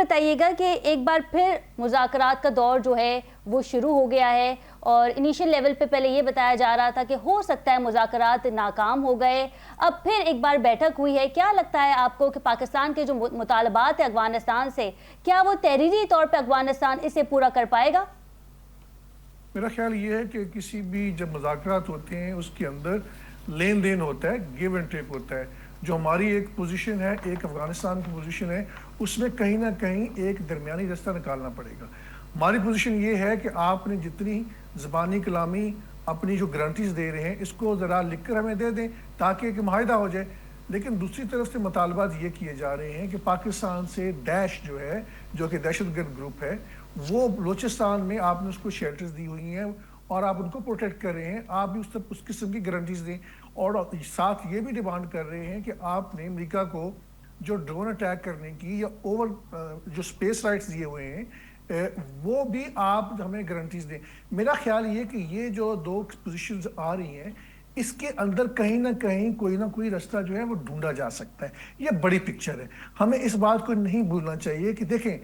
بتائیے گا کہ ایک بار پھر مذاکرات کا دور جو ہے وہ شروع ہو گیا ہے اور انیشل لیول پہ پہلے یہ بتایا جا رہا تھا کہ ہو سکتا ہے مذاکرات ناکام ہو گئے، اب پھر ایک بار بیٹھک ہوئی ہے۔ کیا لگتا ہے آپ کو کہ پاکستان کے جو مطالبات ہیں افغانستان سے، کیا وہ تحریری طور پہ افغانستان اسے پورا کر پائے گا؟ میرا خیال یہ ہے کہ کسی بھی جب مذاکرات ہوتے ہیں اس کے اندر لین دین ہوتا ہے، گیو اینڈ ٹیک ہوتا ہے۔ جو ہماری ایک پوزیشن ہے، ایک افغانستان کی پوزیشن ہے، اس میں کہیں نہ کہیں ایک درمیانی رستہ نکالنا پڑے گا۔ ہماری پوزیشن یہ ہے کہ آپ نے جتنی زبانی کلامی اپنی جو گارنٹیز دے رہے ہیں اس کو ذرا لکھ کر ہمیں دے دیں تاکہ ایک معاہدہ ہو جائے۔ لیکن دوسری طرف سے مطالبات یہ کیے جا رہے ہیں کہ پاکستان سے داعش جو ہے، جو کہ دہشت گرد گروپ ہے، وہ بلوچستان میں آپ نے اس کو شیلٹرز دی ہوئی ہیں اور آپ ان کو پروٹیکٹ کر رہے ہیں، آپ بھی اس قسم کی گارنٹیز دیں، اور ساتھ یہ بھی ڈیمانڈ کر رہے ہیں کہ آپ نے امریکہ کو جو ڈرون اٹیک کرنے کی یا اوور جو اسپیس رائٹس دیے ہوئے ہیں وہ بھی آپ ہمیں گارنٹیز دیں۔ میرا خیال یہ کہ یہ جو دو پوزیشنز آ رہی ہیں اس کے اندر کہیں نہ کہیں کوئی نہ کوئی رستہ جو ہے وہ ڈھونڈا جا سکتا ہے۔ یہ بڑی پکچر ہے، ہمیں اس بات کو نہیں بھولنا چاہیے کہ دیکھیں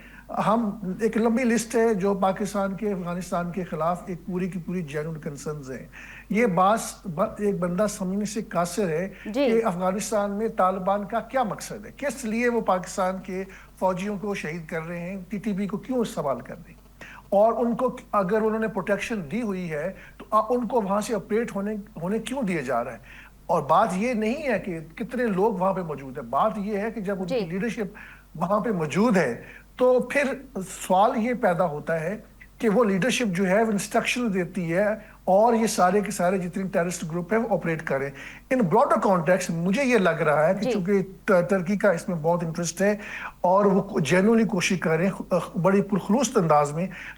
ہم ایک لمبی لسٹ ہے جو پاکستان کے افغانستان کے خلاف ایک پوری کی پوری جینوئن کنسرنز ہیں۔ یہ بات ایک بندہ سمجھنے سے قاصر ہے کہ افغانستان میں طالبان کا کیا مقصد ہے، کس لیے وہ پاکستان کے فوجیوں کو شہید کر رہے ہیں، ٹی ٹی پی کو کیوں استعمال کر رہے ہیں، اور ان کو اگر انہوں نے پروٹیکشن دی ہوئی ہے تو ان کو وہاں سے آپریٹ ہونے کیوں دیا جا رہا ہے۔ اور بات یہ نہیں ہے کہ کتنے لوگ وہاں پہ موجود ہیں، بات یہ ہے کہ جب ان کی لیڈرشپ وہاں پہ موجود ہے تو پھر سوال یہ پیدا ہوتا ہے کہ وہ لیڈرشپ جو ہے وہ انسٹرکشن دیتی ہے اور یہ سارے کے سارے جتنے ٹیررسٹ گروپ ہیں وہ آپریٹ کریں۔ ان براڈر کانٹیکسٹ مجھے یہ لگ رہا ہے کہ چونکہ ترکی کا اس میں بہت انٹرسٹ ہے اور وہ جینوئنلی کوشش کریں بڑی پرخلوص انداز میں،